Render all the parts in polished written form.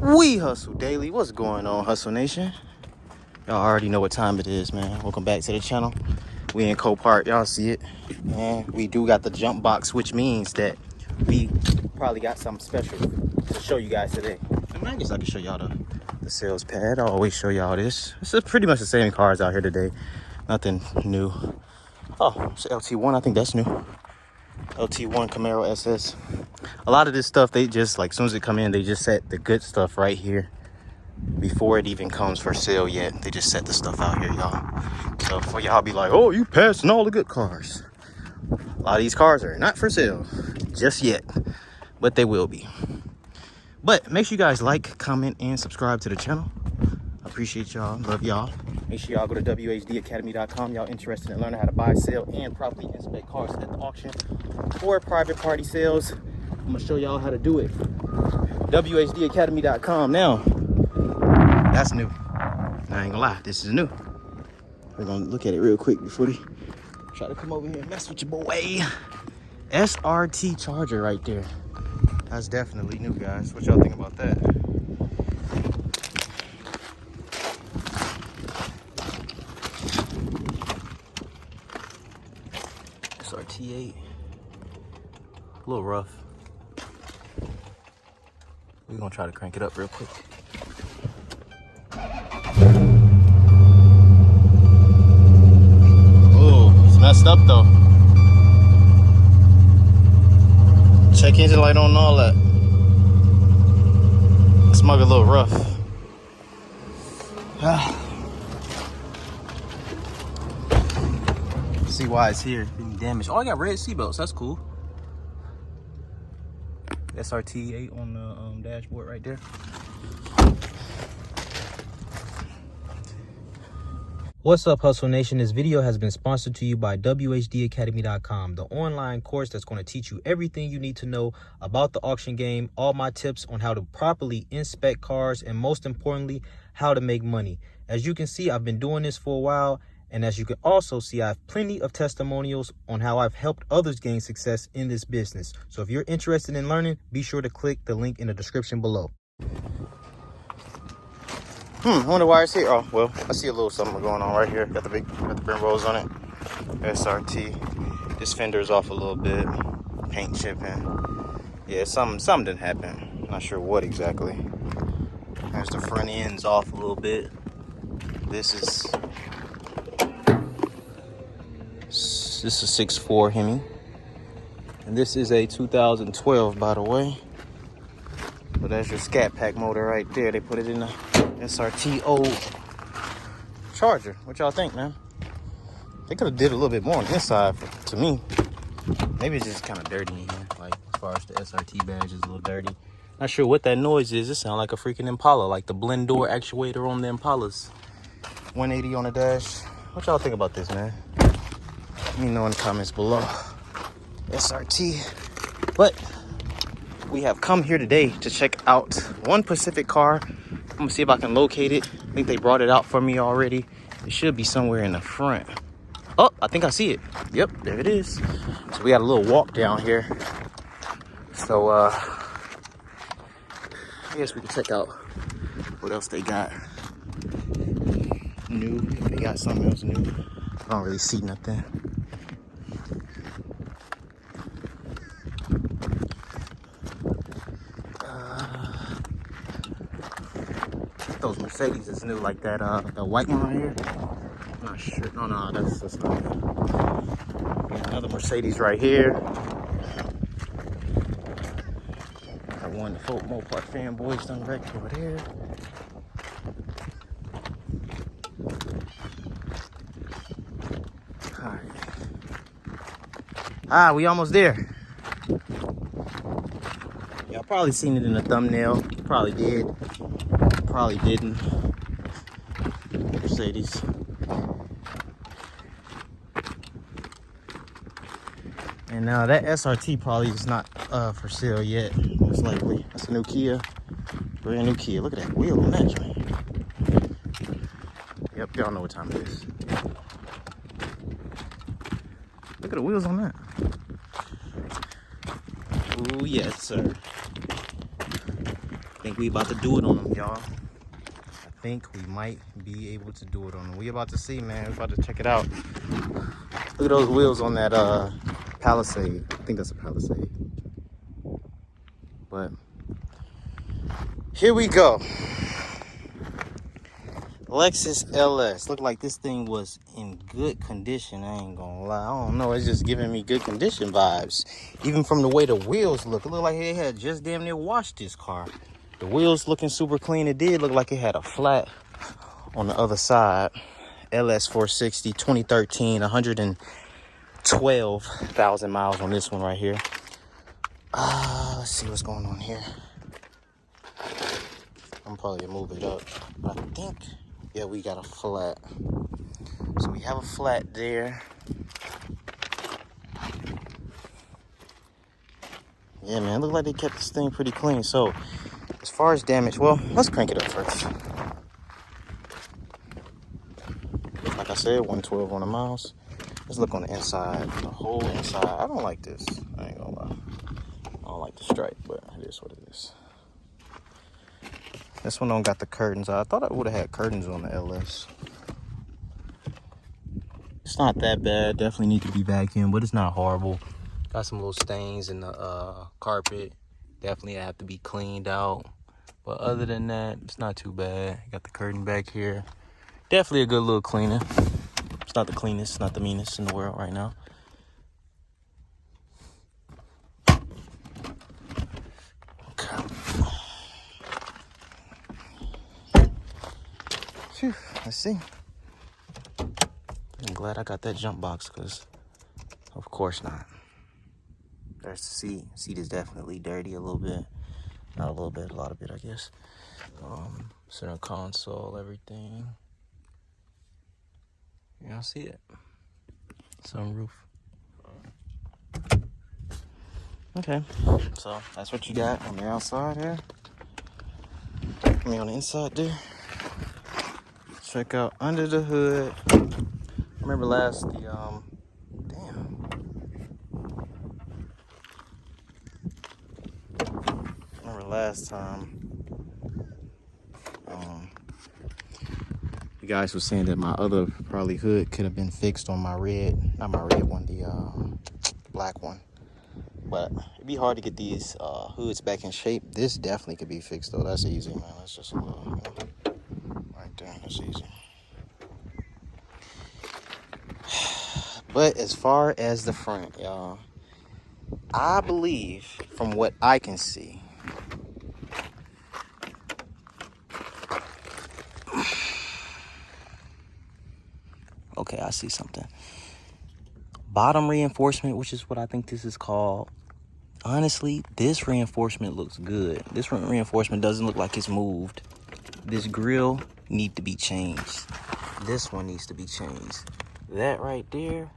We Hustle Daily. What's going on, Hustle Nation? Y'all already know what time it is, man. Welcome back to the channel. We in Copart, y'all see it. And we do got the jump box, which means that we probably got something special to show you guys today. I guess I can show y'all the sales pad. I always show y'all this. It's pretty much the same cars out here today. Nothing new. Oh, it's LT1. I think that's new. LT1 Camaro SS. A lot of this stuff, they just, like, as soon as it come in, they just set the good stuff right here before it even comes for sale yet. They just set the stuff out here, y'all. So for y'all be like, oh, you passing all the good cars. A lot of these cars are not for sale just yet, but they will be. But make sure you guys like, comment, and subscribe to the channel. I appreciate y'all. Love y'all. Make sure y'all go to wehustledaily.com. Y'all interested in learning how to buy, sell, and properly inspect cars at the auction or private party sales. I'm gonna show y'all how to do it. wehustledaily.com. Now, that's new. I ain't gonna lie, this is new. We're gonna look at it real quick before they try to come over here and mess with your boy. SRT charger right there. That's definitely new, guys. What y'all think about that? SRT8. A little rough. We're gonna try to crank it up real quick. Oh, it's messed up though. Check engine light on and all that. Smug a little rough. See why it's here, being damaged. Oh, I got red seatbelts, that's cool. SRT8 on the dashboard right there. What's up, Hustle Nation? This video has been sponsored to you by whdacademy.com, the online course that's going to teach you everything you need to know about the auction game, all my tips on how to properly inspect cars, and most importantly, how to make money. As you can see, I've been doing this for a while, and as you can also see, I have plenty of testimonials on how I've helped others gain success in this business. So if you're interested in learning, be sure to click the link in the description below. I wonder why it's here. Oh, well, I see a little something going on right here. Got the brim rolls on it. SRT. This fender's off a little bit. Paint chipping. Yeah, something didn't happen. Not sure what exactly. There's the front end's off a little bit. This is a 6.4 Hemi. And this is a 2012, by the way. But that's your Scat Pack motor right there. They put it in the SRT old charger. What y'all think, man? They could have did a little bit more on the inside to me. Maybe it's just kind of dirty in here. Like, as far as the SRT badge is a little dirty. Not sure what that noise is. It sounds like a freaking Impala, like the blend door actuator on the Impalas. 180 on the dash. What y'all think about this, man? Let me know in the comments below. SRT. But we have come here today to check out one Pacific car. I'm gonna see if I can locate it. I think they brought it out for me already. It should be somewhere in the front. Oh, I think I see it. Yep, there it is. So we got a little walk down here. So I guess we can check out what else they got new. If they got something else new. I don't really see nothing. Those Mercedes is new, like that the white one right here. I'm not sure. No, that's not it. Yeah, another Mercedes right here. Got one the Folk Mopar fanboys done wrecked over there. Alright. We almost there. Y'all probably seen it in the thumbnail. Probably did. Probably didn't. Mercedes. And now that SRT probably is not for sale yet, most likely. That's a new Kia. Brand new Kia. Look at that wheel on that joint. Yep, y'all know what time it is. Look at the wheels on that. Oh yes, sir. think we about to do it on them, y'all. I think we might be able to do it on them. We about to see, man. We about to check it out. Look at those wheels on that Palisade. I think that's a Palisade. But here we go. Lexus LS. Look like this thing was in good condition. I ain't gonna lie. I don't know. It's just giving me good condition vibes. Even from the way the wheels look. It looked like they had just damn near washed this car. The wheels looking super clean. It did look like it had a flat on the other side. LS 460 2013, 112,000 miles on this one right here. Let's see what's going on here. I'm probably gonna move it up. I think, yeah, we got a flat. So we have a flat there. Yeah, man, it looked like they kept this thing pretty clean. So as far as damage, well, let's crank it up first. Like I said, 112 on the miles. Let's look on the inside, the whole inside. I don't like this. I ain't gonna lie. I don't like the stripe, but it is what it is. This one don't got the curtains. I thought I would have had curtains on the LS. It's not that bad. Definitely need to be vacuumed, but it's not horrible. Got some little stains in the carpet. Definitely have to be cleaned out. But other than that, it's not too bad. Got the curtain back here. Definitely a good little cleaner. It's not the cleanest, not the meanest in the world right now. Okay. Phew, let's see. I'm glad I got that jump box, because of course not. There's the seat. Seat is definitely dirty a little bit. Not a little bit, a lot of it, I guess. Center console, everything. Y'all see it? Sunroof. Okay, so that's what you got on the outside here. I mean, on the inside there. Check out under the hood. Remember last time you guys were saying that my other probably hood could have been fixed on my red, not my red one, the black one. But it'd be hard to get these hoods back in shape. This definitely could be fixed though. That's easy, man. That's just a little, you know, right there. That's easy. But as far as the front, y'all, I believe from what I can see, okay, I see something. Bottom reinforcement, which is what I think this is called. Honestly, this reinforcement looks good. This reinforcement doesn't look like it's moved. This grill needs to be changed. This one needs to be changed. That right there,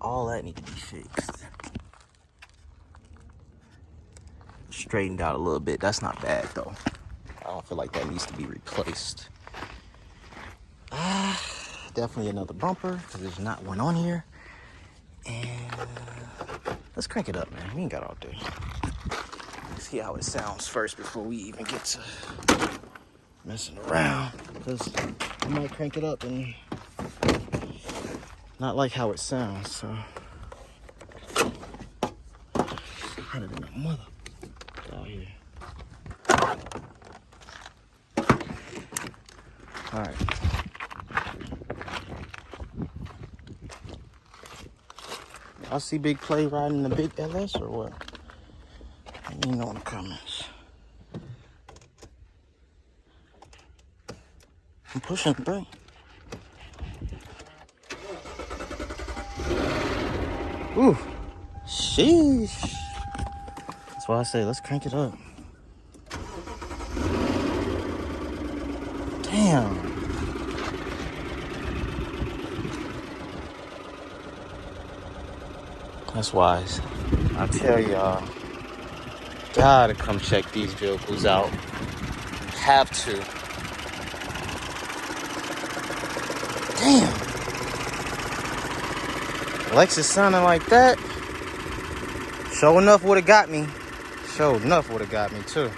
all that needs to be fixed. Straightened out a little bit. That's not bad though. I don't feel like that needs to be replaced. Definitely another bumper, because there's not one on here. And let's crank it up, man. We ain't got all day. Let's see how it sounds first before we even get to messing around, because I might crank it up and not like how it sounds. So harder than a mother out here. All right. I see Big Play riding the big LS or what? Let me know in the comments. I'm pushing the brake. Ooh, sheesh. That's why I say let's crank it up. Damn. That's wise. I tell y'all, gotta come check these vehicles out. Have to. Damn. Lexus sounding like that. Sure enough would have got me. Sure enough would have got me too.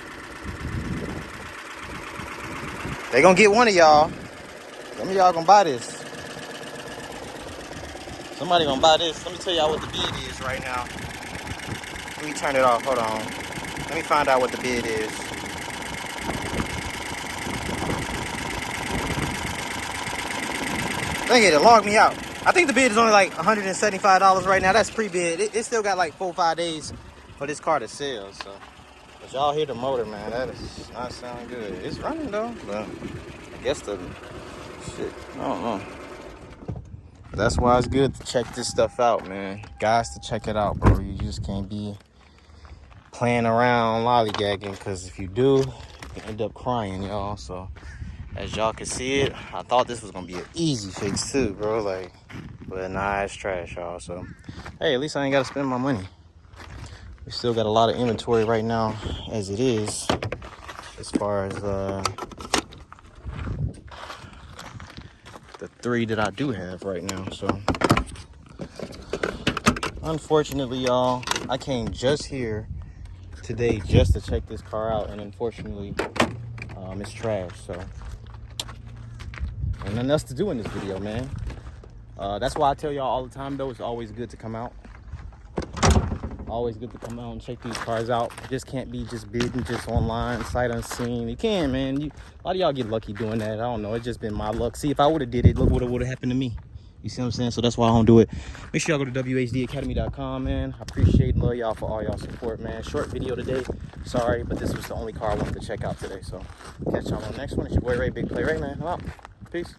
They gonna get one of y'all. Some of y'all gonna buy this. Somebody gonna buy this. Let me tell y'all what the bid is right now. Let me turn it off. Hold on. Let me find out what the bid is. Dang it, it logged me out. I think the bid is only like $175 right now. That's pre-bid. It still got like 4 or 5 days for this car to sell. So, but y'all hear the motor, man. That is not sounding good. It's running though, but I guess the shit. I don't know. That's why it's good to check this stuff out, man. Guys, to check it out, bro. You just can't be playing around lollygagging, because if you do, you end up crying, y'all. So as y'all can see it, I thought this was gonna be an easy fix too, bro. Like, but nah, it's trash, y'all. So hey, at least I ain't gotta spend my money. We still got a lot of inventory right now as it is, as far as the 3 that I do have right now. So unfortunately, y'all, I came just here today just to check this car out, and unfortunately it's trash. So ain't nothing else to do in this video, man. That's why I tell y'all all the time though, it's always good to come out. Always good to come out and check these cars out. You just can't be just bidding just online, sight unseen. You can, man. A lot of y'all get lucky doing that. I don't know. It's just been my luck. See, if I would have did it, look what would have happened to me. You see what I'm saying? So that's why I don't do it. Make sure y'all go to whdacademy.com, man. I appreciate and love y'all for all y'all support, man. Short video today. Sorry, but this was the only car I wanted to check out today. So catch y'all on the next one. It's your boy Ray, Big Play Ray, man. I'm out. Peace.